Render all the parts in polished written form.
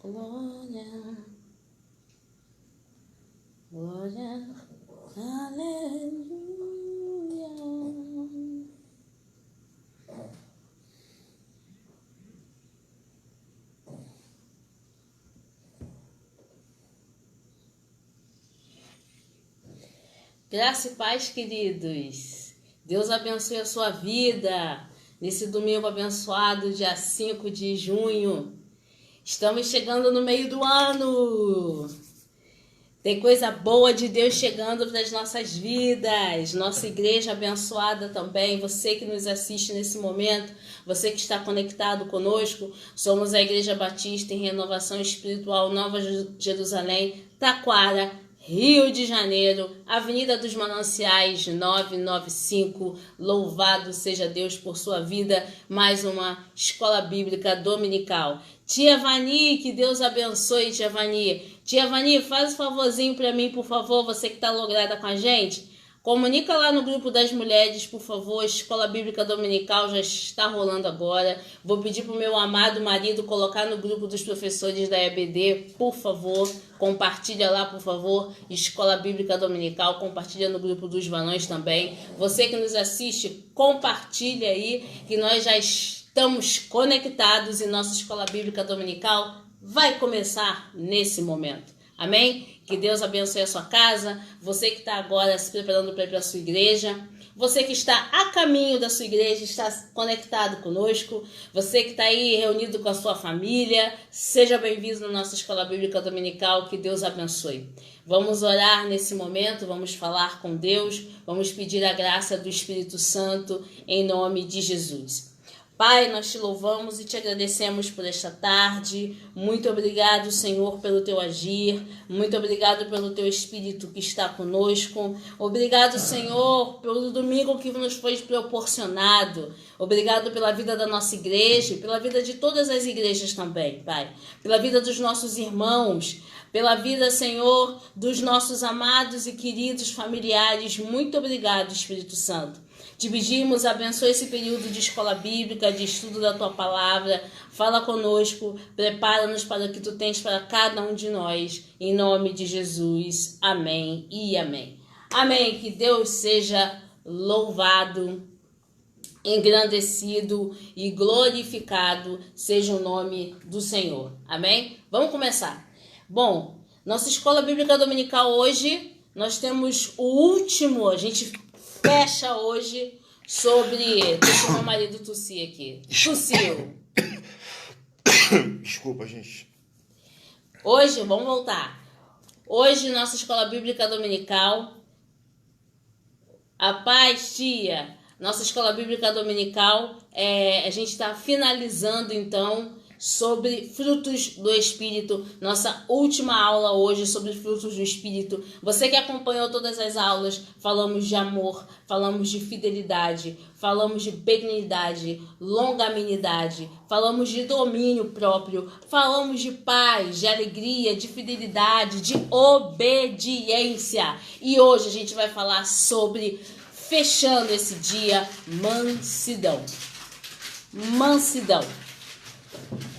Glória, glória, aleluia. Graça e paz, queridos. Deus abençoe a sua vida nesse domingo abençoado, dia 5 de junho. Estamos chegando no meio do ano. Tem coisa boa de Deus chegando para as nossas vidas. Nossa igreja abençoada também. Você que nos assiste nesse momento, você que está conectado conosco, somos a Igreja Batista em Renovação Espiritual Nova Jerusalém, Taquara, Rio de Janeiro, Avenida dos Mananciais 995. Louvado seja Deus por sua vida. Mais uma escola bíblica dominical. Tia Vani, que Deus abençoe, Tia Vani. Tia Vani, faz um favorzinho para mim, por favor, você que está lograda com a gente. Comunica lá no grupo das mulheres, por favor. A escola bíblica dominical já está rolando agora. Vou pedir para o meu amado marido colocar no grupo dos professores da EBD, por favor. Compartilha lá, por favor. Escola bíblica dominical. Compartilha no grupo dos varões também. Você que nos assiste, compartilha aí, que nós já estamos conectados e nossa escola bíblica dominical vai começar nesse momento. Amém? Que Deus abençoe a sua casa, você que está agora se preparando para ir para a sua igreja, você que está a caminho da sua igreja, está conectado conosco, você que está aí reunido com a sua família, seja bem-vindo na nossa Escola Bíblica Dominical, que Deus abençoe. Vamos orar nesse momento, vamos falar com Deus, vamos pedir a graça do Espírito Santo em nome de Jesus. Pai, nós te louvamos e te agradecemos por esta tarde. Muito obrigado, Senhor, pelo teu agir. Muito obrigado pelo teu Espírito que está conosco. Obrigado, Senhor, pelo domingo que nos foi proporcionado. Obrigado pela vida da nossa igreja e pela vida de todas as igrejas também, Pai. Pela vida dos nossos irmãos, pela vida, Senhor, dos nossos amados e queridos familiares. Muito obrigado, Espírito Santo. Te pedimos, abençoe esse período de escola bíblica, de estudo da tua palavra. Fala conosco, prepara-nos para o que tu tens para cada um de nós. Em nome de Jesus. Amém e amém. Amém. Que Deus seja louvado, engrandecido e glorificado seja o nome do Senhor. Amém? Vamos começar. Bom, nossa escola bíblica dominical hoje, nós temos o último, a gente fecha hoje sobre... Deixa o meu marido tossir aqui. Tossiu. Desculpa, gente. Hoje, vamos voltar. Hoje, nossa escola bíblica dominical. A paz, tia. Nossa escola bíblica dominical, a gente está finalizando, então, sobre frutos do Espírito. Nossa última aula hoje sobre frutos do Espírito. Você que acompanhou todas as aulas, falamos de amor, falamos de fidelidade, falamos de benignidade, longanimidade, falamos de domínio próprio, falamos de paz, de alegria, de fidelidade, de obediência. E hoje a gente vai falar sobre, fechando esse dia, mansidão. Mansidão.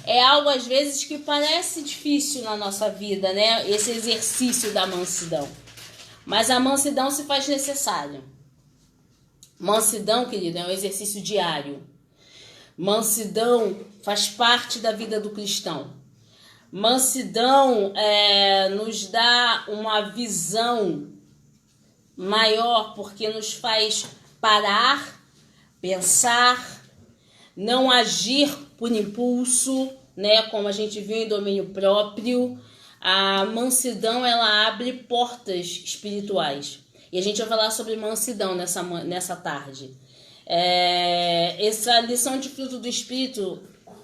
É algo, às vezes, que parece difícil na nossa vida, né? Esse exercício da mansidão. Mas a mansidão se faz necessária. Mansidão, querido, é um exercício diário. Mansidão faz parte da vida do cristão. Mansidão nos dá uma visão maior, porque nos faz parar, pensar, não agir por impulso, né? Como a gente viu em domínio próprio. A mansidão, ela abre portas espirituais. E a gente vai falar sobre mansidão nessa tarde. Essa lição de fruto do Espírito,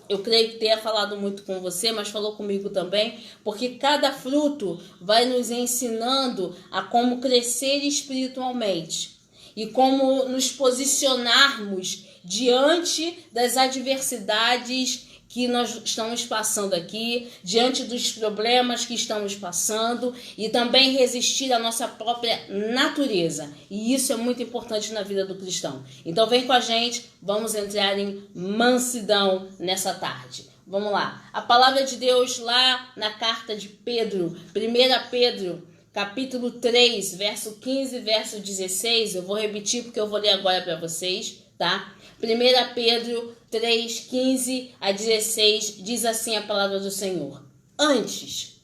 eu creio que tenha falado muito com você, mas falou comigo também, porque cada fruto vai nos ensinando a como crescer espiritualmente e como nos posicionarmos diante das adversidades que nós estamos passando aqui, diante dos problemas que estamos passando e também resistir à nossa própria natureza. E isso é muito importante na vida do cristão. Então vem com a gente, vamos entrar em mansidão nessa tarde. Vamos lá. A palavra de Deus lá na carta de Pedro, 1 Pedro, capítulo 3, verso 15, verso 16. Eu vou repetir porque eu vou ler agora para vocês, tá? 1 Pedro 3, 15 a 16, diz assim a palavra do Senhor. Antes,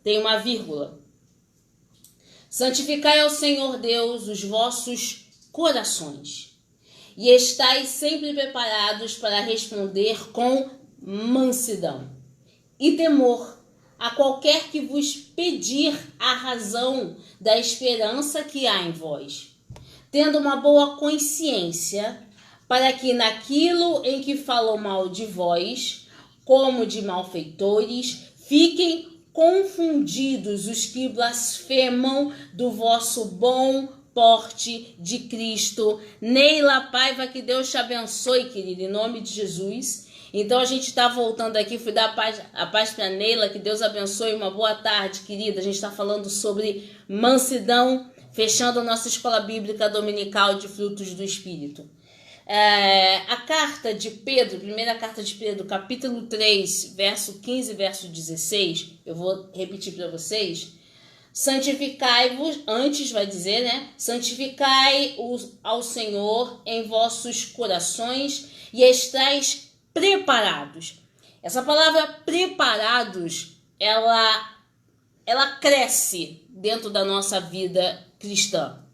tem uma vírgula. Santificai ao Senhor Deus os vossos corações, e estais sempre preparados para responder com mansidão e temor a qualquer que vos pedir a razão da esperança que há em vós, tendo uma boa consciência, para que naquilo em que falam mal de vós, como de malfeitores, fiquem confundidos os que blasfemam do vosso bom porte de Cristo. Neila Paiva, que Deus te abençoe, querida, em nome de Jesus. Então a gente está voltando aqui, fui dar a paz para Neila, que Deus abençoe, uma boa tarde, querida. A gente está falando sobre mansidão, fechando a nossa escola bíblica dominical de frutos do Espírito. A carta de Pedro, primeira carta de Pedro, capítulo 3, verso 15, verso 16, eu vou repetir para vocês. Santificai-vos, antes vai dizer, né? Santificai ao Senhor em vossos corações e estais preparados. Essa palavra preparados, ela cresce dentro da nossa vida cristã.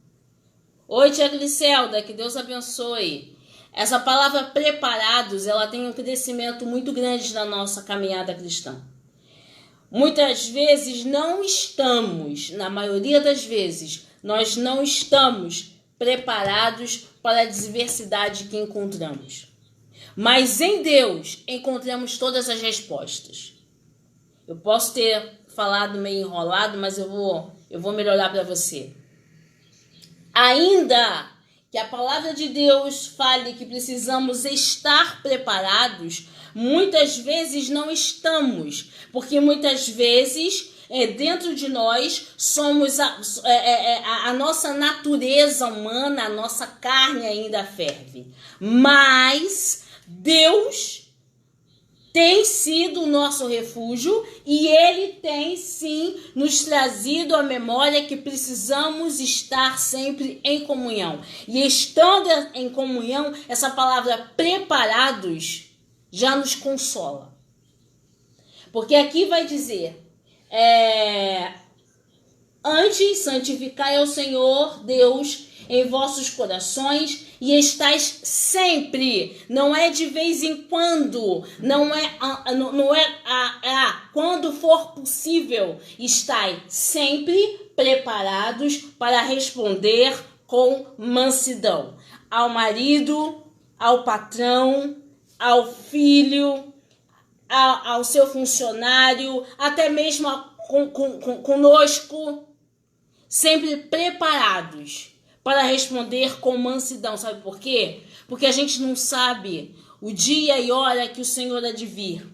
Oi, tia Griselda, que Deus abençoe. Essa palavra preparados, ela tem um crescimento muito grande na nossa caminhada cristã. Muitas vezes não estamos, na maioria das vezes, nós não estamos preparados para a diversidade que encontramos. Mas em Deus encontramos todas as respostas. Eu posso ter falado meio enrolado, mas eu vou melhorar para você. Ainda que a palavra de Deus fale que precisamos estar preparados, muitas vezes não estamos, porque muitas vezes dentro de nós somos a nossa natureza humana, a nossa carne ainda ferve. Mas Deus tem sido o nosso refúgio e Ele tem sim nos trazido à memória que precisamos estar sempre em comunhão. E estando em comunhão, essa palavra preparados já nos consola. Porque aqui vai dizer, antes santificai ao Senhor Deus em vossos corações e estais sempre, não é de vez em quando, não é quando for possível, estai sempre preparados para responder com mansidão ao marido, ao patrão, ao filho, ao seu funcionário, até mesmo conosco, sempre preparados para responder com mansidão. Sabe por quê? Porque a gente não sabe o dia e hora que o Senhor há de vir.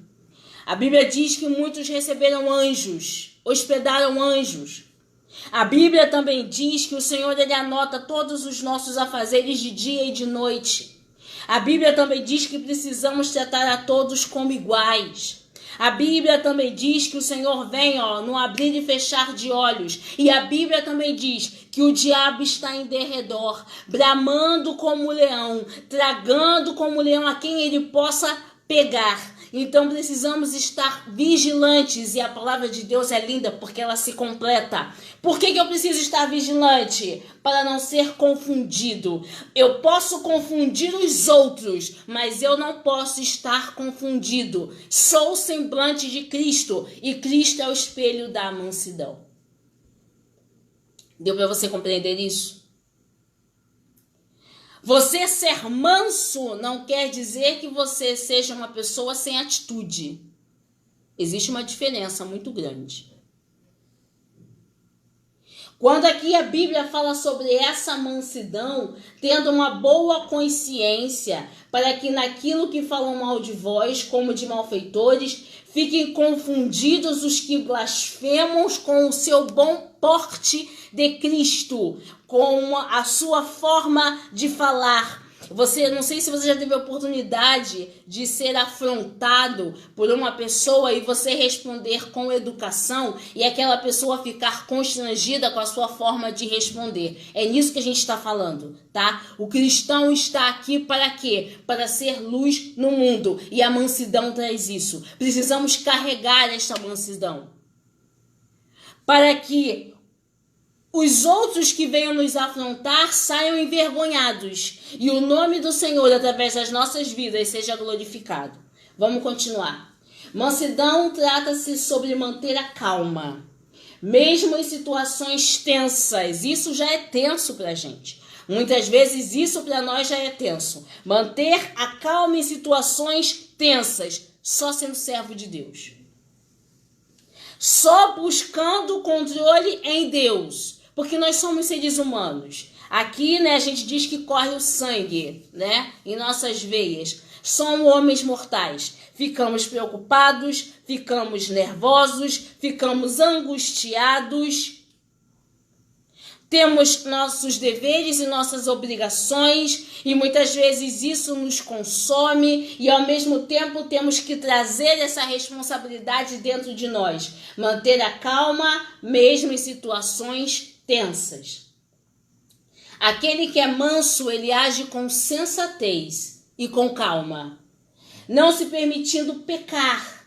A Bíblia diz que muitos receberam anjos, hospedaram anjos. A Bíblia também diz que o Senhor ele anota todos os nossos afazeres de dia e de noite. A Bíblia também diz que precisamos tratar a todos como iguais. A Bíblia também diz que o Senhor vem no abrir e fechar de olhos. E a Bíblia também diz que o diabo está em derredor, bramando como leão, tragando como leão a quem ele possa pegar. Então precisamos estar vigilantes, e a palavra de Deus é linda porque ela se completa. Por que eu preciso estar vigilante? Para não ser confundido. Eu posso confundir os outros, mas eu não posso estar confundido. Sou o semblante de Cristo e Cristo é o espelho da mansidão. Deu para você compreender isso? Você ser manso não quer dizer que você seja uma pessoa sem atitude. Existe uma diferença muito grande. Quando aqui a Bíblia fala sobre essa mansidão, tendo uma boa consciência, para que naquilo que falam mal de vós, como de malfeitores, fiquem confundidos os que blasfemam com o seu bom porte de Cristo, com a sua forma de falar. Não sei se você já teve a oportunidade de ser afrontado por uma pessoa e você responder com educação e aquela pessoa ficar constrangida com a sua forma de responder. É nisso que a gente está falando, tá? O cristão está aqui para quê? Para ser luz no mundo, e a mansidão traz isso. Precisamos carregar esta mansidão para que os outros que venham nos afrontar saiam envergonhados e o nome do Senhor, através das nossas vidas, seja glorificado. Vamos continuar. Mansidão trata-se sobre manter a calma, mesmo em situações tensas. Isso já é tenso para a gente. Muitas vezes isso para nós já é tenso. Manter a calma em situações tensas, só sendo servo de Deus. Só buscando o controle em Deus. Porque nós somos seres humanos. Aqui, a gente diz que corre o sangue, em nossas veias. Somos homens mortais. Ficamos preocupados, ficamos nervosos, ficamos angustiados. Temos nossos deveres e nossas obrigações e muitas vezes isso nos consome e ao mesmo tempo temos que trazer essa responsabilidade dentro de nós. Manter a calma mesmo em situações tensas. Aquele que é manso, ele age com sensatez e com calma, não se permitindo pecar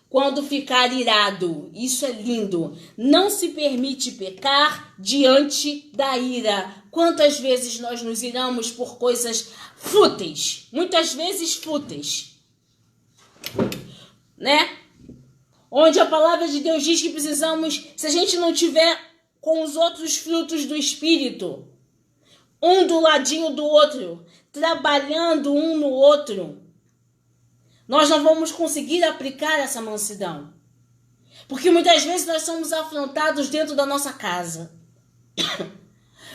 quando ficar irado. Isso é lindo. Não se permite pecar diante da ira. Quantas vezes nós nos iramos por coisas fúteis? Muitas vezes fúteis. Onde a palavra de Deus diz que precisamos, se a gente não tiver com os outros frutos do Espírito, um do ladinho do outro, trabalhando um no outro, nós não vamos conseguir aplicar essa mansidão. Porque muitas vezes nós somos afrontados dentro da nossa casa.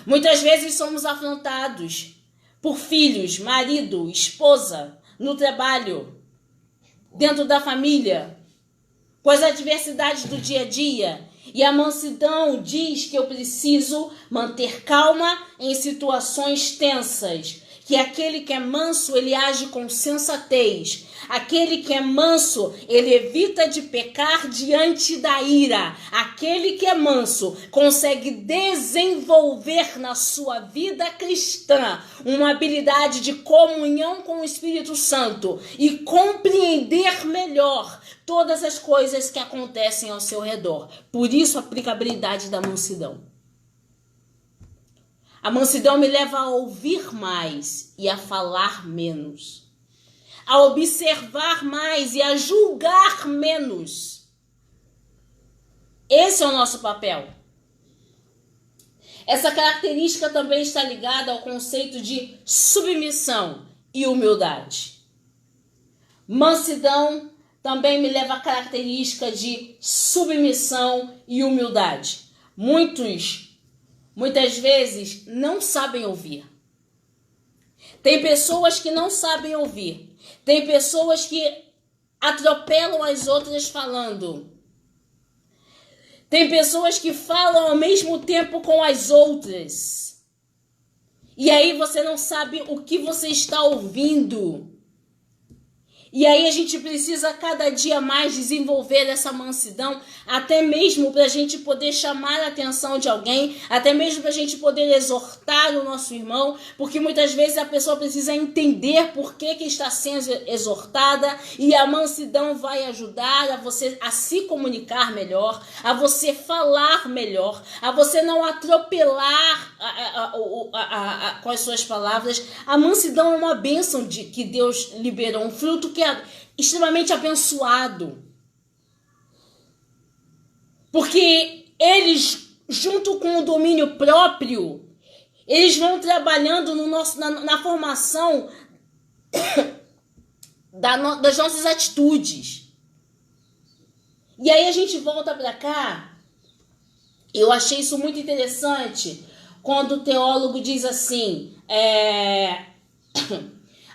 Muitas vezes somos afrontados por filhos, marido, esposa, no trabalho, dentro da família, com as adversidades do dia a dia. E a mansidão diz que eu preciso manter calma em situações tensas. Que aquele que é manso, ele age com sensatez. Aquele que é manso, ele evita de pecar diante da ira. Aquele que é manso consegue desenvolver na sua vida cristã uma habilidade de comunhão com o Espírito Santo e compreender melhor todas as coisas que acontecem ao seu redor. Por isso a aplicabilidade da mansidão. A mansidão me leva a ouvir mais e a falar menos. A observar mais e a julgar menos. Esse é o nosso papel. Essa característica também está ligada ao conceito de submissão e humildade. Mansidão também me leva à característica de submissão e humildade. Muitas vezes não sabem ouvir. Tem pessoas que não sabem ouvir. Tem pessoas que atropelam as outras falando. Tem pessoas que falam ao mesmo tempo com as outras. E aí você não sabe o que você está ouvindo. E aí a gente precisa cada dia mais desenvolver essa mansidão, até mesmo para a gente poder chamar a atenção de alguém, até mesmo para a gente poder exortar o nosso irmão, porque muitas vezes a pessoa precisa entender por que está sendo exortada, e a mansidão vai ajudar a você a se comunicar melhor, a você falar melhor, a você não atropelar com as suas palavras. A mansidão é uma bênção que Deus liberou, um fruto que é extremamente abençoado. Porque eles, junto com o domínio próprio, eles vão trabalhando na formação das nossas atitudes. E aí a gente volta para cá Eu achei isso muito interessante quando o teólogo diz assim,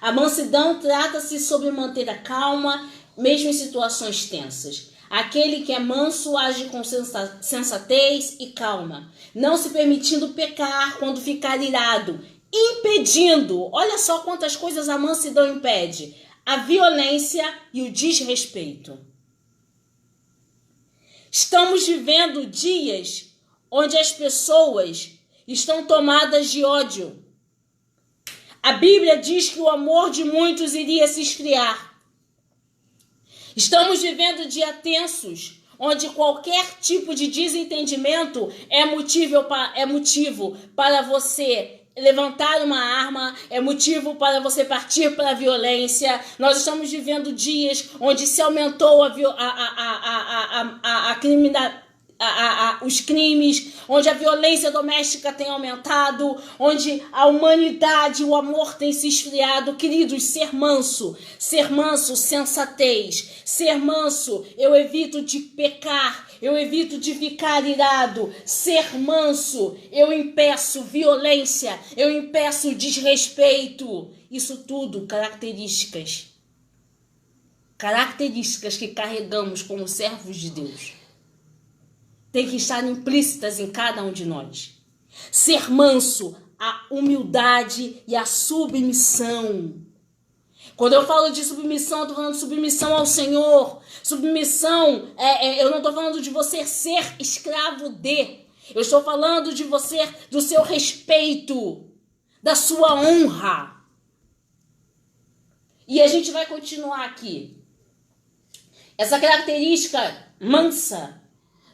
a mansidão trata-se sobre manter a calma, mesmo em situações tensas. Aquele que é manso age com sensatez e calma, não se permitindo pecar quando ficar irado, impedindo, olha só quantas coisas a mansidão impede, a violência e o desrespeito. Estamos vivendo dias onde as pessoas estão tomadas de ódio. A Bíblia diz que o amor de muitos iria se esfriar. Estamos vivendo dias tensos, onde qualquer tipo de desentendimento é motivo para você levantar uma arma, é motivo para você partir para a violência. Nós estamos vivendo dias onde se aumentou os crimes, onde a violência doméstica tem aumentado, onde a humanidade, o amor tem se esfriado. Queridos, ser manso, sensatez, ser manso, eu evito de pecar, eu evito de ficar irado, ser manso, eu impeço violência, eu impeço desrespeito. Isso tudo características que carregamos como servos de Deus. Tem que estar implícitas em cada um de nós. Ser manso, a humildade e a submissão. Quando eu falo de submissão, eu estou falando de submissão ao Senhor. Submissão, eu não estou falando de você ser escravo de. Eu estou falando de você, do seu respeito, da sua honra. E a gente vai continuar aqui. Essa característica mansa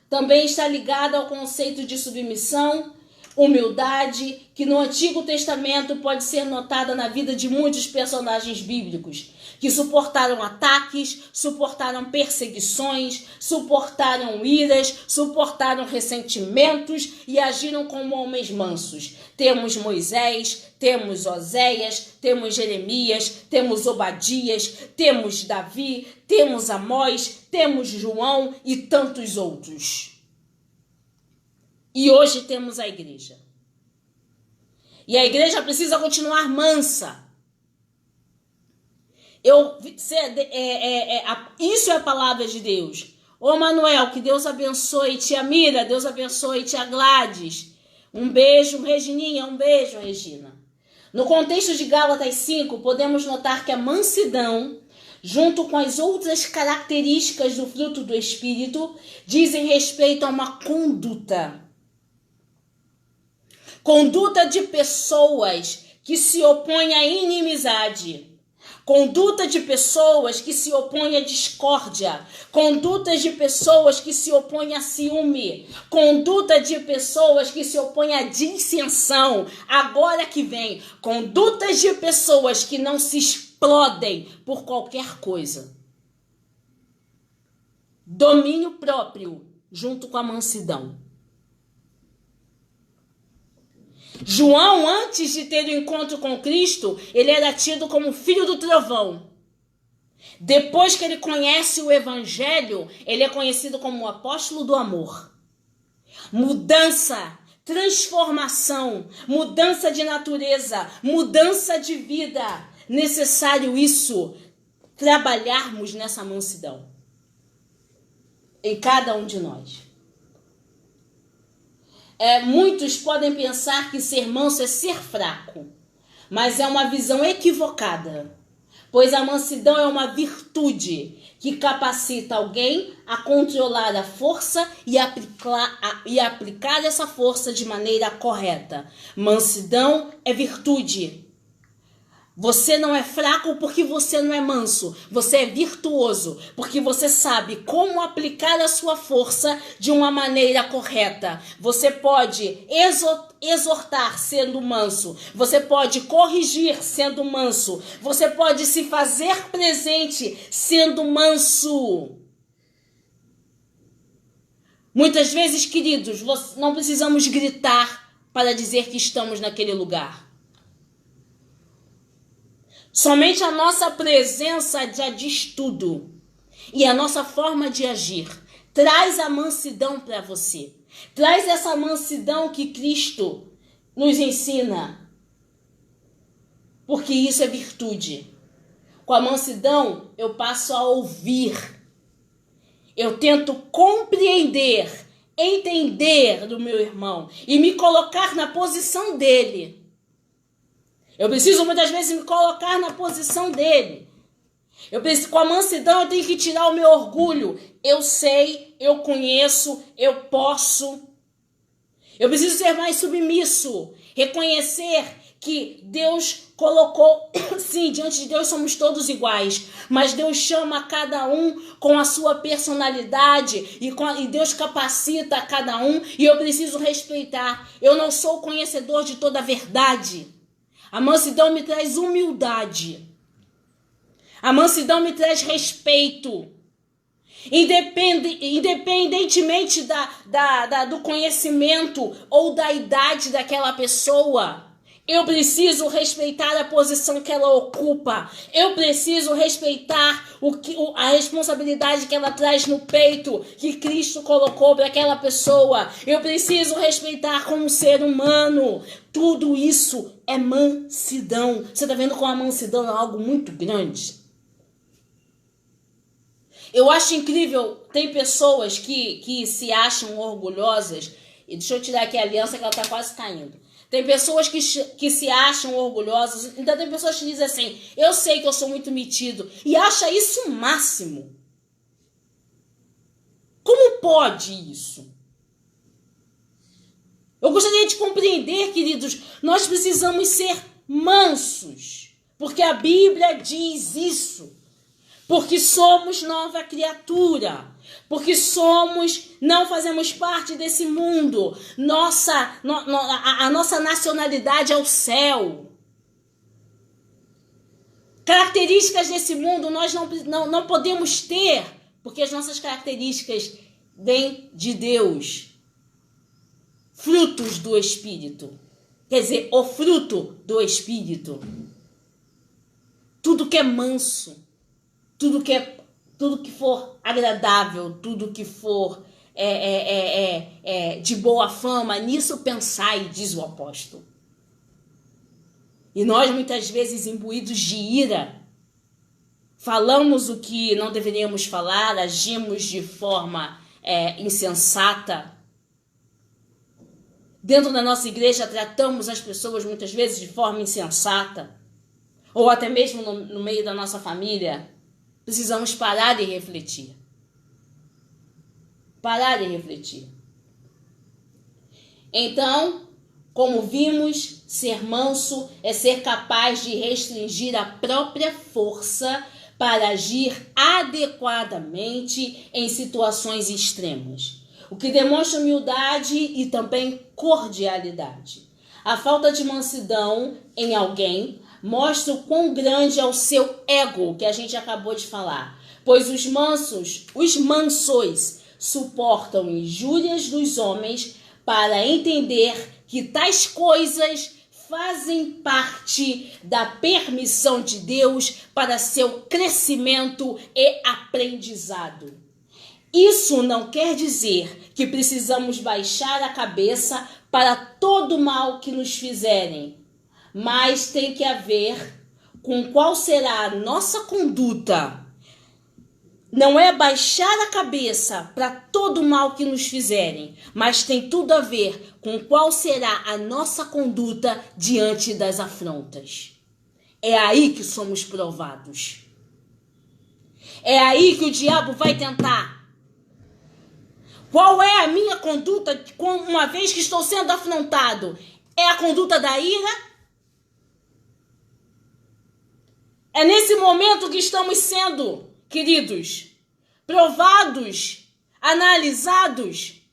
também está ligada ao conceito de submissão, humildade, que no Antigo Testamento pode ser notada na vida de muitos personagens bíblicos, que suportaram ataques, suportaram perseguições, suportaram iras, suportaram ressentimentos e agiram como homens mansos. Temos Moisés, temos Oséias, temos Jeremias, temos Obadias, temos Davi, temos Amós, temos João e tantos outros. E hoje temos a igreja. E a igreja precisa continuar mansa. Isso é a palavra de Deus. Ô Manuel, que Deus abençoe. Tia Mira, Deus abençoe. Tia Gladys, um beijo. Regininha, um beijo, Regina. No contexto de Gálatas 5, podemos notar que a mansidão, junto com as outras características do fruto do Espírito, dizem respeito a uma conduta. Conduta de pessoas que se opõem à inimizade. Conduta de pessoas que se opõem à discórdia. Condutas de pessoas que se opõem a ciúme. Conduta de pessoas que se opõem à dissensão. Agora que vem, condutas de pessoas que não se explodem por qualquer coisa. Domínio próprio junto com a mansidão. João, antes de ter o encontro com Cristo, ele era tido como filho do trovão. Depois que ele conhece o Evangelho, ele é conhecido como o apóstolo do amor. Mudança, transformação, mudança de natureza, mudança de vida. Necessário isso, trabalharmos nessa mansidão em cada um de nós. Muitos podem pensar que ser manso é ser fraco, mas é uma visão equivocada, pois a mansidão é uma virtude que capacita alguém a controlar a força e aplicar essa força de maneira correta. Mansidão é virtude. Você não é fraco porque você não é manso. Você é virtuoso porque você sabe como aplicar a sua força de uma maneira correta. Você pode exortar sendo manso. Você pode corrigir sendo manso. Você pode se fazer presente sendo manso. Muitas vezes, queridos, não precisamos gritar para dizer que estamos naquele lugar. Somente a nossa presença já diz tudo. E a nossa forma de agir traz a mansidão para você. Traz essa mansidão que Cristo nos ensina. Porque isso é virtude. Com a mansidão, eu passo a ouvir. Eu tento compreender, entender do meu irmão e me colocar na posição dele. Eu preciso muitas vezes me colocar na posição dele. Com a mansidão eu tenho que tirar o meu orgulho. Eu sei, eu conheço, eu posso. Eu preciso ser mais submisso. Reconhecer que Deus colocou, sim, diante de Deus somos todos iguais, mas Deus chama cada um com a sua personalidade e Deus capacita cada um e eu preciso respeitar. Eu não sou conhecedor de toda a verdade. A mansidão me traz humildade. A mansidão me traz respeito. Independentemente do conhecimento ou da idade daquela pessoa, eu preciso respeitar a posição que ela ocupa. Eu preciso respeitar a responsabilidade que ela traz no peito, que Cristo colocou para aquela pessoa. Eu preciso respeitar como ser humano. Tudo isso é mansidão. Você está vendo como a mansidão é algo muito grande? Eu acho incrível, tem pessoas que se acham orgulhosas, e deixa eu tirar aqui a aliança que ela está quase caindo. Tem pessoas que se acham orgulhosas, ainda tem pessoas que dizem assim, eu sei que eu sou muito metido, e acha isso o máximo. Como pode isso? Eu gostaria de compreender, queridos, nós precisamos ser mansos, porque a Bíblia diz isso. Porque somos nova criatura, porque não fazemos parte desse mundo, a nossa nacionalidade é o céu. Características desse mundo nós não podemos ter, porque as nossas características vêm de Deus. Frutos do Espírito, quer dizer, o fruto do Espírito. Tudo que é manso, tudo que for agradável, tudo que for de boa fama, nisso pensai, diz o apóstolo. E nós muitas vezes imbuídos de ira, falamos o que não deveríamos falar, agimos de forma insensata. Dentro da nossa igreja tratamos as pessoas muitas vezes de forma insensata, ou até mesmo no meio da nossa família. Precisamos parar e refletir. Parar e refletir. Então, como vimos, ser manso é ser capaz de restringir a própria força para agir adequadamente em situações extremas, o que demonstra humildade e também cordialidade. A falta de mansidão em alguém mostra o quão grande é o seu ego, que a gente acabou de falar. Pois os mansos suportam injúrias dos homens para entender que tais coisas fazem parte da permissão de Deus para seu crescimento e aprendizado. Isso não quer dizer que precisamos baixar a cabeça para todo mal que nos fizerem, mas tem que haver com qual será a nossa conduta. Não é baixar a cabeça para todo mal que nos fizerem, mas tem tudo a ver com qual será a nossa conduta diante das afrontas. É aí que somos provados. É aí que o diabo vai tentar. Qual é a minha conduta uma vez que estou sendo afrontado? É a conduta da ira? É nesse momento que estamos sendo, queridos, provados, analisados.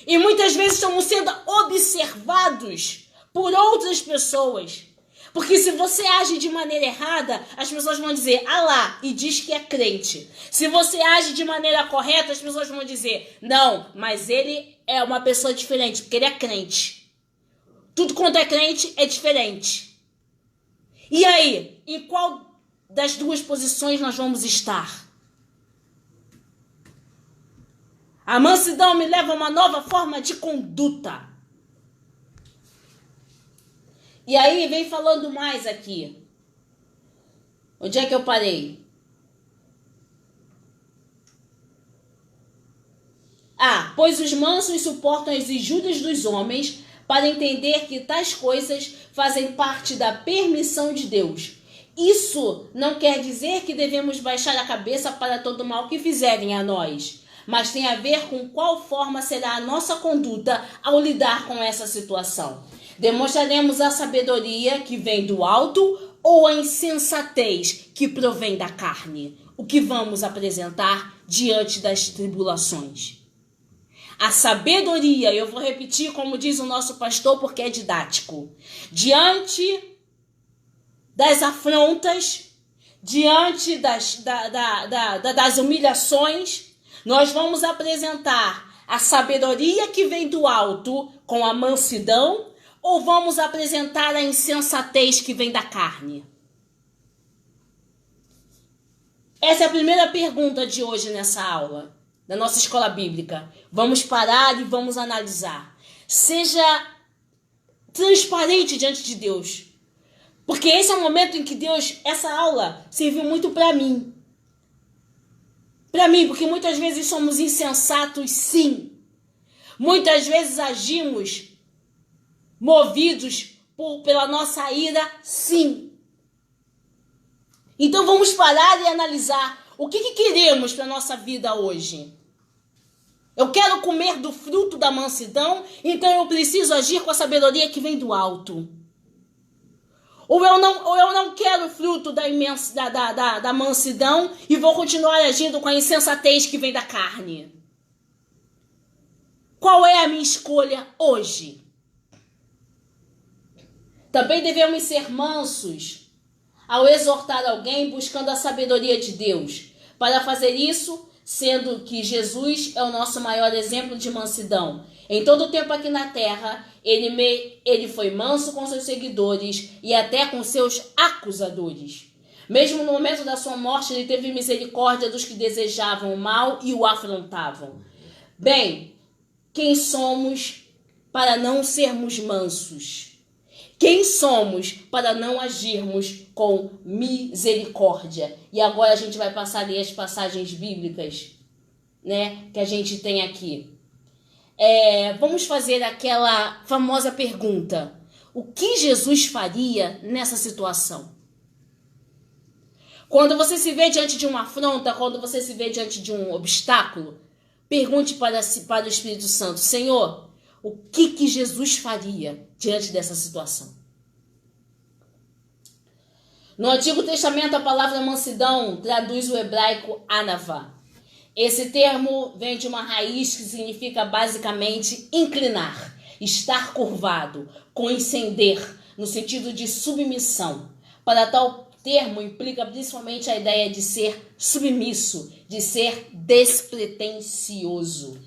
E muitas vezes estamos sendo observados por outras pessoas. Porque se você age de maneira errada, as pessoas vão dizer, ah lá, e diz que é crente. Se você age de maneira correta, as pessoas vão dizer, não, mas ele é uma pessoa diferente, porque ele é crente. Tudo quanto é crente é diferente. E aí, em qual das duas posições nós vamos estar? A mansidão me leva a uma nova forma de conduta. E aí vem falando mais aqui. Onde é que eu parei? Pois os mansos suportam as injúrias dos homens para entender que tais coisas fazem parte da permissão de Deus. Isso não quer dizer que devemos baixar a cabeça para todo o mal que fizerem a nós, mas tem a ver com qual forma será a nossa conduta ao lidar com essa situação. Demonstraremos a sabedoria que vem do alto ou a insensatez que provém da carne? O que vamos apresentar diante das tribulações? A sabedoria, eu vou repetir como diz o nosso pastor porque é didático. Diante das afrontas, diante das humilhações, nós vamos apresentar a sabedoria que vem do alto com a mansidão ou vamos apresentar a insensatez que vem da carne? Essa é a primeira pergunta de hoje nessa aula, da nossa escola bíblica. Vamos parar e vamos analisar. Seja transparente diante de Deus. Porque esse é o momento em que Deus, essa aula serviu muito para mim. Para mim, porque muitas vezes somos insensatos, sim. Muitas vezes agimos movidos pela nossa ira, sim. Então vamos parar e analisar o que queremos para a nossa vida hoje. Eu quero comer do fruto da mansidão, então eu preciso agir com a sabedoria que vem do alto. Ou eu não quero o fruto da mansidão e vou continuar agindo com a insensatez que vem da carne. Qual é a minha escolha hoje? Também devemos ser mansos ao exortar alguém buscando a sabedoria de Deus. Para fazer isso, sendo que Jesus é o nosso maior exemplo de mansidão. Em todo o tempo aqui na terra, ele foi manso com seus seguidores e até com seus acusadores. Mesmo no momento da sua morte, ele teve misericórdia dos que desejavam o mal e o afrontavam. Bem, quem somos para não sermos mansos? Quem somos para não agirmos com misericórdia? E agora a gente vai passar ali as passagens bíblicas, né, que a gente tem aqui. Vamos fazer aquela famosa pergunta: o que Jesus faria nessa situação? Quando você se vê diante de uma afronta, quando você se vê diante de um obstáculo, pergunte para o Espírito Santo: Senhor, o que Jesus faria diante dessa situação? No Antigo Testamento, a palavra mansidão traduz o hebraico anavá. Esse termo vem de uma raiz que significa basicamente inclinar, estar curvado, condescender, no sentido de submissão. Para tal termo implica principalmente a ideia de ser submisso, de ser despretensioso.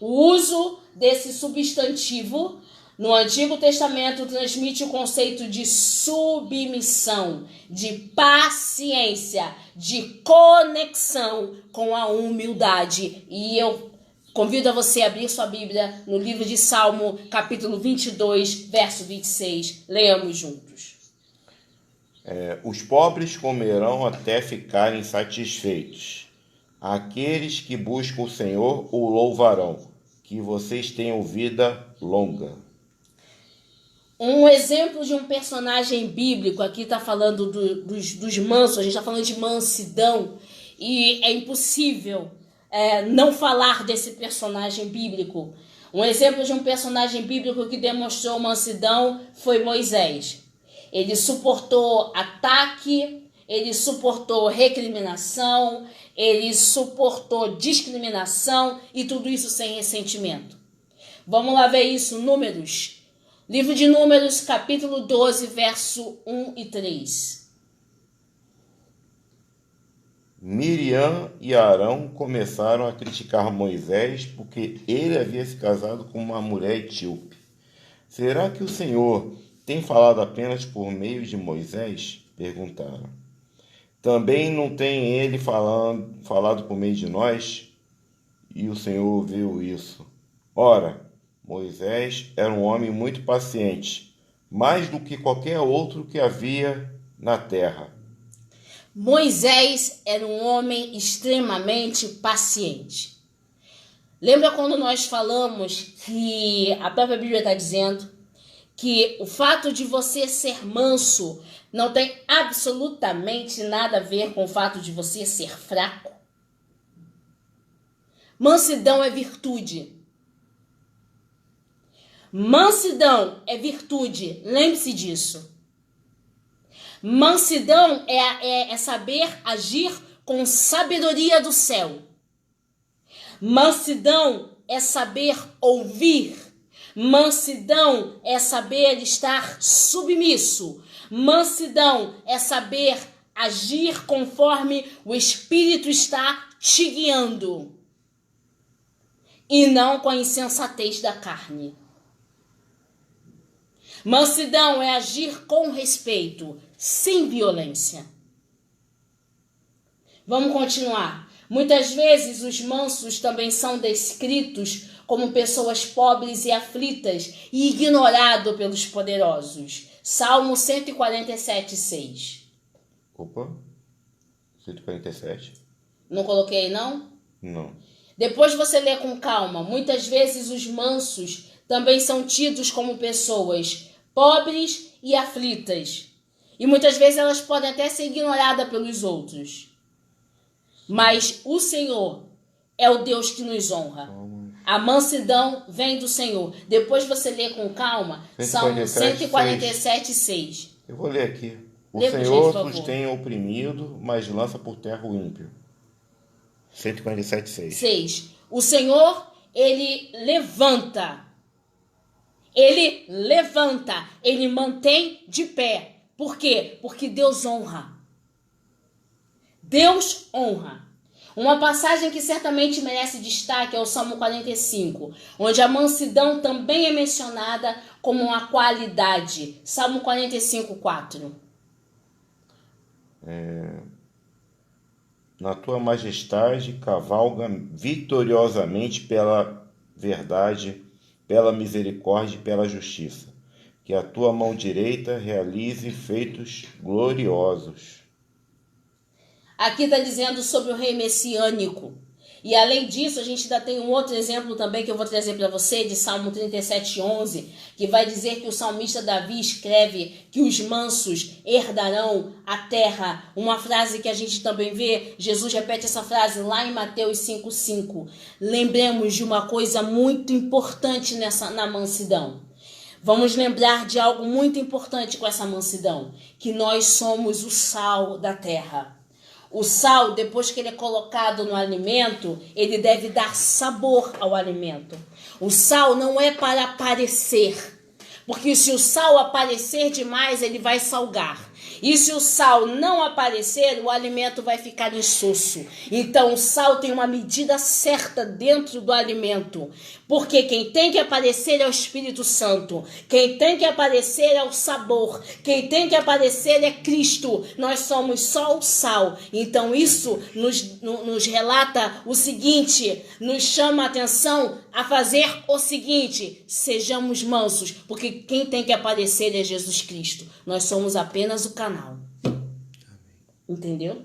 O uso desse substantivo no Antigo Testamento transmite o conceito de submissão, de paciência, de conexão com a humildade. E eu convido a você a abrir sua Bíblia no livro de Salmo, capítulo 22, verso 26. Leamos juntos. Os pobres comerão até ficarem satisfeitos. Aqueles que buscam o Senhor o louvarão. Que vocês tenham vida longa. Um exemplo de um personagem bíblico, aqui está falando dos mansos, a gente está falando de mansidão, e é impossível não falar desse personagem bíblico. Um exemplo de um personagem bíblico que demonstrou mansidão foi Moisés. Ele suportou ataque, ele suportou recriminação, ele suportou discriminação e tudo isso sem ressentimento. Vamos lá ver isso, Números. Livro de Números, capítulo 12, verso 1 e 3. Miriam e Arão começaram a criticar Moisés porque ele havia se casado com uma mulher etíope. Será que o Senhor tem falado apenas por meio de Moisés? Perguntaram. Também não tem ele falado por meio de nós? e o Senhor viu isso. Ora, Moisés era um homem muito paciente, mais do que qualquer outro que havia na terra. Moisés era um homem extremamente paciente. Lembra quando nós falamos que a própria Bíblia está dizendo que o fato de você ser manso não tem absolutamente nada a ver com o fato de você ser fraco? Mansidão é virtude. Mansidão é virtude, lembre-se disso. Mansidão é saber agir com sabedoria do céu. Mansidão é saber ouvir. Mansidão é saber estar submisso. Mansidão é saber agir conforme o Espírito está te guiando. E não com a insensatez da carne. Mansidão é agir com respeito, sem violência. Vamos continuar. Muitas vezes os mansos também são descritos como pessoas pobres e aflitas e ignorados pelos poderosos. Salmo 147, 6. Opa, 147. Não coloquei, não? Não. Depois você lê com calma. Muitas vezes os mansos também são tidos como pessoas pobres e aflitas. E muitas vezes elas podem até ser ignoradas pelos outros. Mas o Senhor é o Deus que nos honra. A mansidão vem do Senhor. Depois você lê com calma. Salmo 147, 6. Eu vou ler aqui. O Lê, Senhor por favor. sustém o oprimido, mas lança por terra o ímpio. 147, 6. 6. O Senhor, Ele levanta. Ele levanta. Ele mantém de pé. Por quê? Porque Deus honra. Deus honra. Uma passagem que certamente merece destaque é o Salmo 45, onde a mansidão também é mencionada como uma qualidade. Salmo 45, 4. Na tua majestade cavalga vitoriosamente pela verdade, pela misericórdia e pela justiça. Que a tua mão direita realize feitos gloriosos. Aqui está dizendo sobre o rei messiânico. E além disso, a gente ainda tem um outro exemplo também que eu vou trazer para você, de Salmo 37, 11, que vai dizer que o salmista Davi escreve que os mansos herdarão a terra. Uma frase que a gente também vê, Jesus repete essa frase lá em Mateus 5, 5. Lembremos de uma coisa muito importante na mansidão. Vamos lembrar de algo muito importante com essa mansidão, que nós somos o sal da terra. O sal, depois que ele é colocado no alimento, ele deve dar sabor ao alimento. O sal não é para aparecer, porque se o sal aparecer demais, ele vai salgar. E se o sal não aparecer, o alimento vai ficar insosso. Então o sal tem uma medida certa dentro do alimento. Porque quem tem que aparecer é o Espírito Santo. Quem tem que aparecer é o sabor. Quem tem que aparecer é Cristo. Nós somos só o sal. Então isso nos relata o seguinte, nos chama a atenção a fazer o seguinte: sejamos mansos, porque quem tem que aparecer é Jesus Cristo. Nós somos apenas o canal. Entendeu?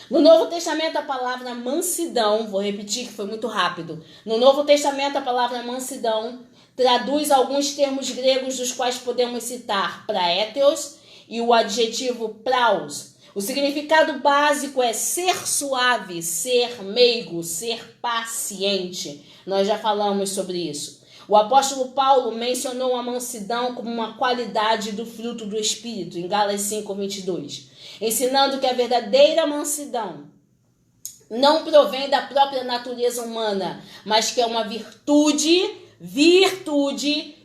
No Novo Testamento, a palavra mansidão, vou repetir que foi muito rápido. No Novo Testamento, a palavra mansidão traduz alguns termos gregos dos quais podemos citar praéteos e o adjetivo praus. O significado básico é ser suave, ser meigo, ser paciente. Nós já falamos sobre isso. O apóstolo Paulo mencionou a mansidão como uma qualidade do fruto do Espírito, em Gálatas 5:22, ensinando que a verdadeira mansidão não provém da própria natureza humana, mas que é uma virtude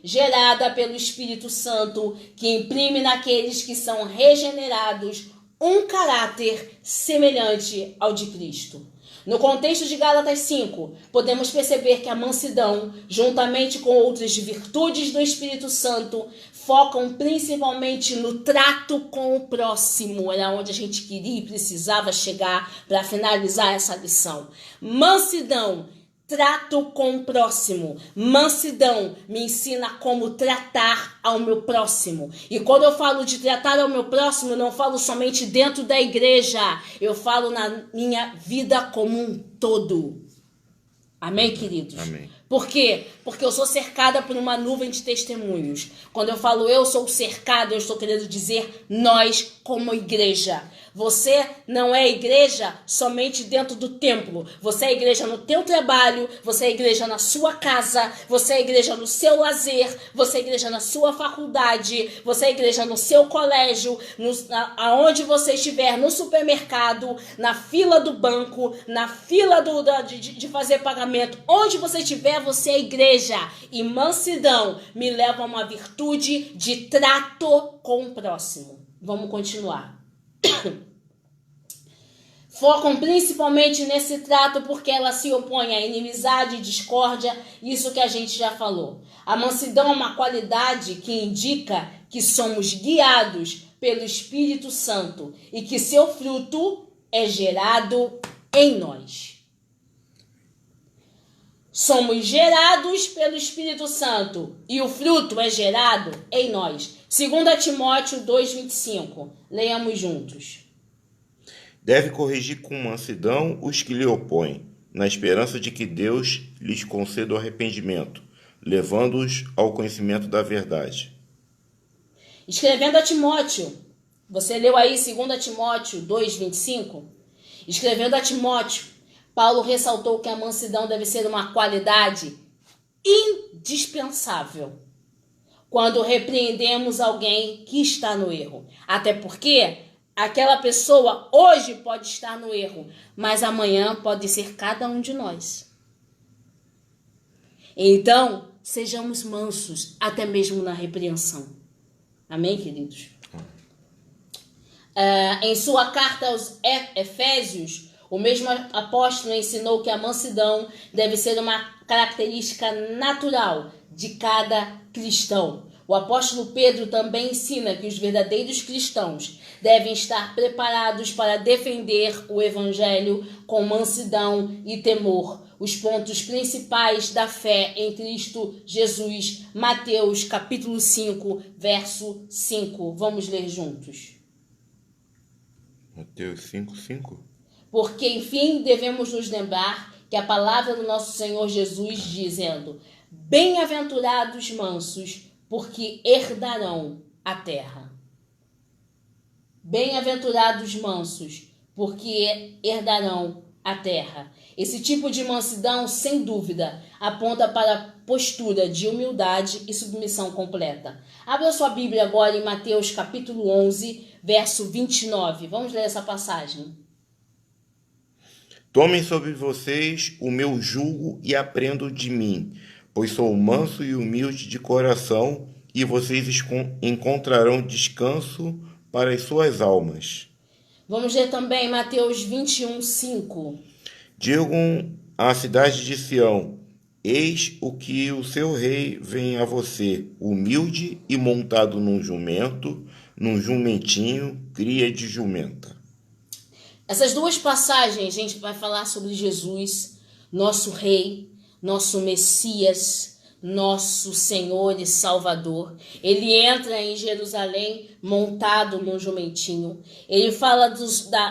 gerada pelo Espírito Santo, que imprime naqueles que são regenerados um caráter semelhante ao de Cristo. No contexto de Gálatas 5, podemos perceber que a mansidão, juntamente com outras virtudes do Espírito Santo, focam principalmente no trato com o próximo. Era onde a gente queria e precisava chegar para finalizar essa lição. Mansidão trato com o próximo. Mansidão me ensina como tratar ao meu próximo. E quando eu falo de tratar ao meu próximo, eu não falo somente dentro da igreja. Eu falo na minha vida como um todo. Amém, queridos? Amém. Por quê? Porque eu sou cercada por uma nuvem de testemunhos. Quando eu falo eu sou cercada, eu estou querendo dizer nós como igreja. Você não é igreja somente dentro do templo. Você é igreja no teu trabalho, você é igreja na sua casa, você é igreja no seu lazer, você é igreja na sua faculdade, você é igreja no seu colégio, aonde você estiver, no supermercado, na fila do banco, na fila de fazer pagamento. Onde você estiver, você é igreja. E mansidão me leva a uma virtude de trato com o próximo. Vamos continuar. Focam principalmente nesse trato porque ela se opõe à inimizade e discórdia, isso que a gente já falou. A mansidão é uma qualidade que indica que somos guiados pelo Espírito Santo e que seu fruto é gerado em nós. Somos gerados pelo Espírito Santo e o fruto é gerado em nós. 2 Timóteo 2,25. Leiamos juntos. Deve corrigir com mansidão os que lhe opõem, na esperança de que Deus lhes conceda o arrependimento, levando-os ao conhecimento da verdade. Escrevendo a Timóteo, você leu aí 2 Timóteo 2,25? Escrevendo a Timóteo, Paulo ressaltou que a mansidão deve ser uma qualidade indispensável quando repreendemos alguém que está no erro. Até porque aquela pessoa hoje pode estar no erro, mas amanhã pode ser cada um de nós. Então, sejamos mansos, até mesmo na repreensão. Amém, queridos? Em sua carta aos Efésios, o mesmo apóstolo ensinou que a mansidão deve ser uma característica natural de cada cristão. O apóstolo Pedro também ensina que os verdadeiros cristãos devem estar preparados para defender o evangelho com mansidão e temor. Os pontos principais da fé em Cristo Jesus, Mateus capítulo 5, verso 5. Vamos ler juntos. Mateus 5:5. Porque, enfim, devemos nos lembrar que a palavra do nosso Senhor Jesus dizendo: bem-aventurados mansos, porque herdarão a terra. Bem-aventurados mansos, porque herdarão a terra. Esse tipo de mansidão, sem dúvida, aponta para a postura de humildade e submissão completa. Abra sua Bíblia agora em Mateus capítulo 11, verso 29. Vamos ler essa passagem. Tomem sobre vocês o meu jugo e aprendam de mim, pois sou manso e humilde de coração, e vocês encontrarão descanso para as suas almas. Vamos ler também Mateus 21, 5. Digam à cidade de Sião: eis o que o seu rei vem a você, humilde e montado num jumento, num jumentinho, cria de jumenta. Essas duas passagens, a gente vai falar sobre Jesus, nosso rei, nosso Messias, nosso Senhor e Salvador. Ele entra em Jerusalém montado num jumentinho. Ele fala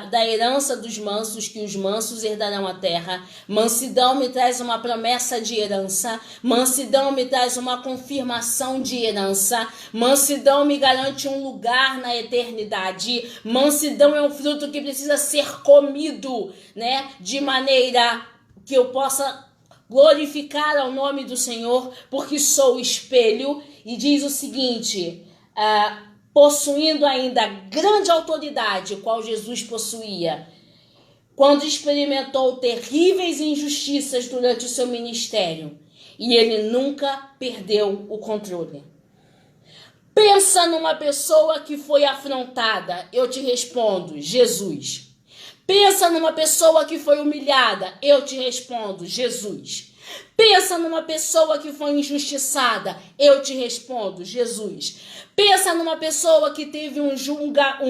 da herança dos mansos, que os mansos herdarão a terra. Mansidão me traz uma promessa de herança. Mansidão me traz uma confirmação de herança. Mansidão me garante um lugar na eternidade. Mansidão é um fruto que precisa ser comido, né? De maneira que eu possa glorificar ao nome do Senhor, porque sou espelho. E diz o seguinte: possuindo ainda grande autoridade, qual Jesus possuía, quando experimentou terríveis injustiças durante o seu ministério, e ele nunca perdeu o controle. Pensa numa pessoa que foi afrontada. Eu te respondo: Jesus. Pensa numa pessoa que foi humilhada. Eu te respondo: Jesus. Pensa numa pessoa que foi injustiçada. Eu te respondo, Jesus. Pensa numa pessoa que teve um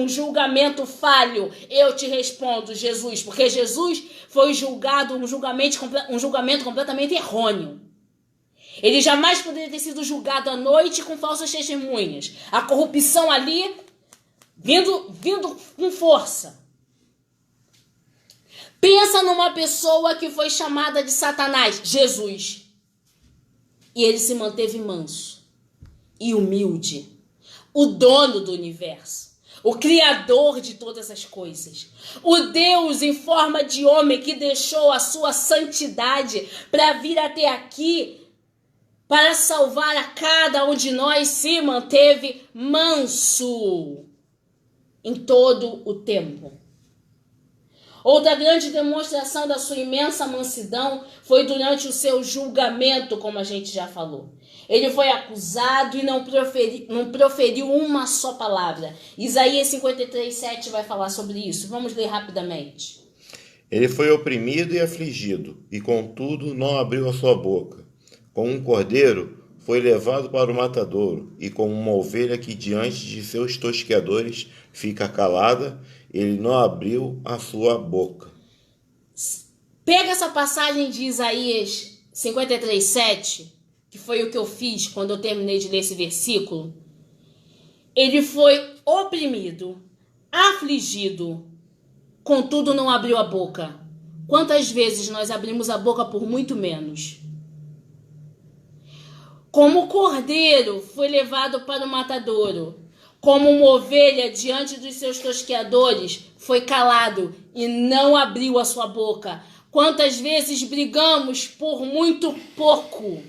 julgamento falho. Eu te respondo, Jesus. Porque Jesus foi julgado um julgamento completamente errôneo. Ele jamais poderia ter sido julgado à noite com falsas testemunhas. A corrupção ali vindo com força. Pensa numa pessoa que foi chamada de Satanás, Jesus. E ele se manteve manso e humilde. O dono do universo, o criador de todas as coisas. O Deus em forma de homem que deixou a sua santidade para vir até aqui para salvar a cada um de nós, se manteve manso em todo o tempo. Outra grande demonstração da sua imensa mansidão foi durante o seu julgamento, como a gente já falou. Ele foi acusado e não proferiu uma só palavra. Isaías 53:7 vai falar sobre isso. Vamos ler rapidamente. Ele foi oprimido e afligido, e contudo não abriu a sua boca. Como um cordeiro, foi levado para o matadouro, e como uma ovelha que diante de seus tosqueadores fica calada, ele não abriu a sua boca. Pega essa passagem de Isaías 53:7, que foi o que eu fiz quando eu terminei de ler esse versículo. Ele foi oprimido, afligido, contudo não abriu a boca. Quantas vezes nós abrimos a boca por muito menos? Como cordeiro foi levado para o matadouro, como uma ovelha diante dos seus tosqueadores, foi calado e não abriu a sua boca. Quantas vezes brigamos por muito pouco?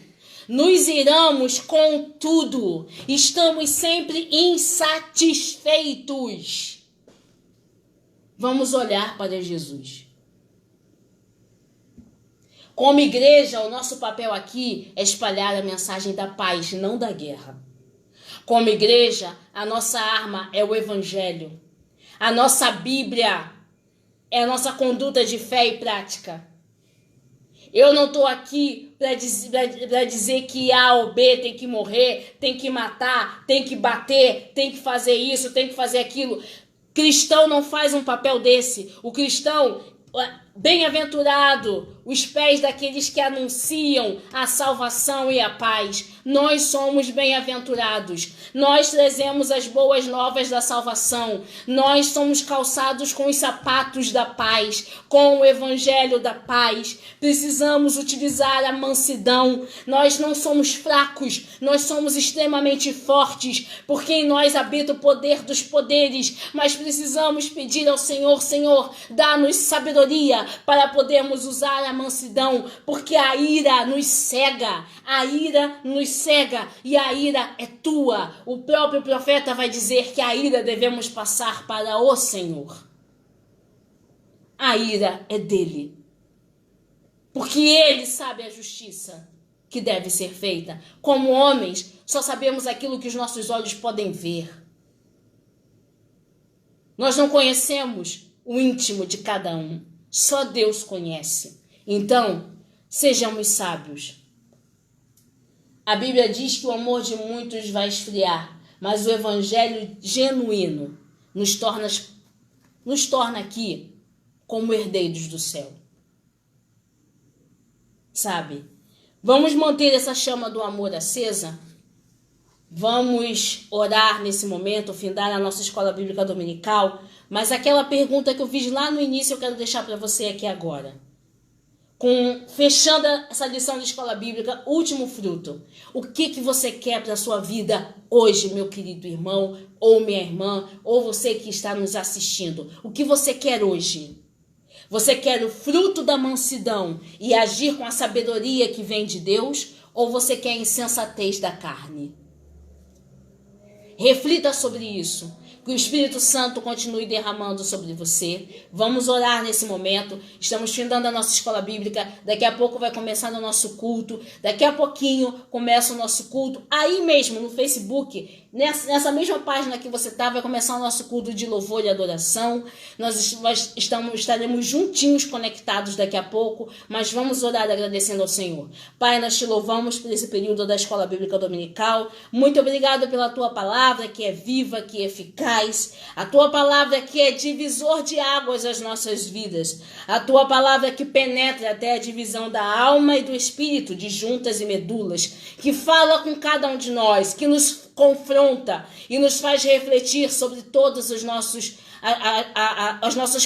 Nos iramos com tudo. Estamos sempre insatisfeitos. Vamos olhar para Jesus. Como igreja, o nosso papel aqui é espalhar a mensagem da paz, não da guerra. Como igreja, a nossa arma é o Evangelho. A nossa Bíblia é a nossa conduta de fé e prática. Eu não estou aqui para dizer que A ou B tem que morrer, tem que matar, tem que bater, tem que fazer isso, tem que fazer aquilo. Cristão não faz um papel desse. O cristão, bem-aventurado, os pés daqueles que anunciam a salvação e a paz. Nós somos bem-aventurados. Nós trazemos as boas novas da salvação. Nós somos calçados com os sapatos da paz, com o evangelho da paz. Precisamos utilizar a mansidão. Nós não somos fracos, nós somos extremamente fortes, porque em nós habita o poder dos poderes. Mas precisamos pedir ao Senhor, Senhor, dá-nos sabedoria para podermos usar a mansidão, porque a ira nos cega. A ira nos cega e a ira é tua. O próprio profeta vai dizer que a ira devemos passar para o Senhor. A ira é dele, porque ele sabe a justiça que deve ser feita. Como homens, só sabemos aquilo que os nossos olhos podem ver. Nós não conhecemos o íntimo de cada um. Só Deus conhece. Então, sejamos sábios. A Bíblia diz que o amor de muitos vai esfriar, mas o evangelho genuíno nos torna aqui como herdeiros do céu. Sabe? Vamos manter essa chama do amor acesa? Vamos orar nesse momento, findar a nossa escola bíblica dominical, mas aquela pergunta que eu fiz lá no início eu quero deixar para você aqui agora. Fechando essa lição de escola bíblica, último fruto. O que você quer para a sua vida hoje, meu querido irmão, ou minha irmã, ou você que está nos assistindo? O que você quer hoje? Você quer o fruto da mansidão e agir com a sabedoria que vem de Deus? Ou você quer a insensatez da carne? Reflita sobre isso. Que o Espírito Santo continue derramando sobre você. Vamos orar nesse momento. Estamos findando a nossa escola bíblica. Daqui a pouco vai começar o nosso culto. Daqui a pouquinho começa o nosso culto. Aí mesmo no Facebook, Nessa mesma página que você está, vai começar o nosso culto de louvor e adoração. Nós estaremos juntinhos conectados daqui a pouco, mas vamos orar agradecendo ao Senhor. Pai, nós te louvamos por esse período da Escola Bíblica Dominical. Muito obrigado pela tua palavra, que é viva, que é eficaz. A tua palavra que é divisor de águas às nossas vidas. A tua palavra que penetra até a divisão da alma e do espírito, de juntas e medulas, que fala com cada um de nós, que nos confronta e nos faz refletir sobre todas as nossas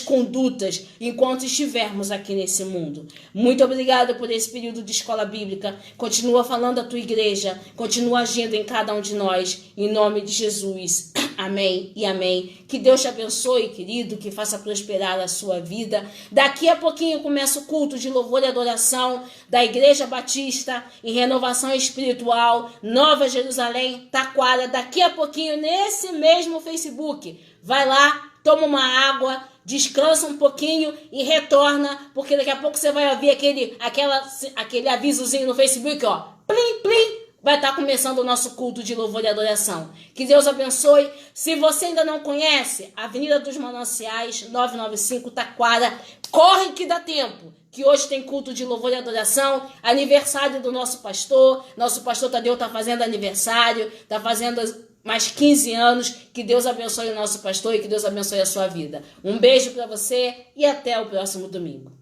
condutas enquanto estivermos aqui nesse mundo. Muito obrigado por esse período de escola bíblica. Continua falando a tua igreja, continua agindo em cada um de nós, em nome de Jesus. Amém e amém. Que Deus te abençoe, querido, que faça prosperar a sua vida. Daqui a pouquinho começa o culto de louvor e adoração da Igreja Batista em Renovação Espiritual, Nova Jerusalém, Taquara. Daqui a pouquinho, nesse mesmo Facebook. Vai lá, toma uma água, descansa um pouquinho e retorna, porque daqui a pouco você vai ouvir aquele avisozinho no Facebook, ó. Plim, plim. Vai estar começando o nosso culto de louvor e adoração. Que Deus abençoe. Se você ainda não conhece, Avenida dos Mananciais, 995, Taquara, corre que dá tempo. Que hoje tem culto de louvor e adoração, aniversário do nosso pastor. Nosso pastor Tadeu está fazendo aniversário, está fazendo mais 15 anos. Que Deus abençoe o nosso pastor e que Deus abençoe a sua vida. Um beijo para você e até o próximo domingo.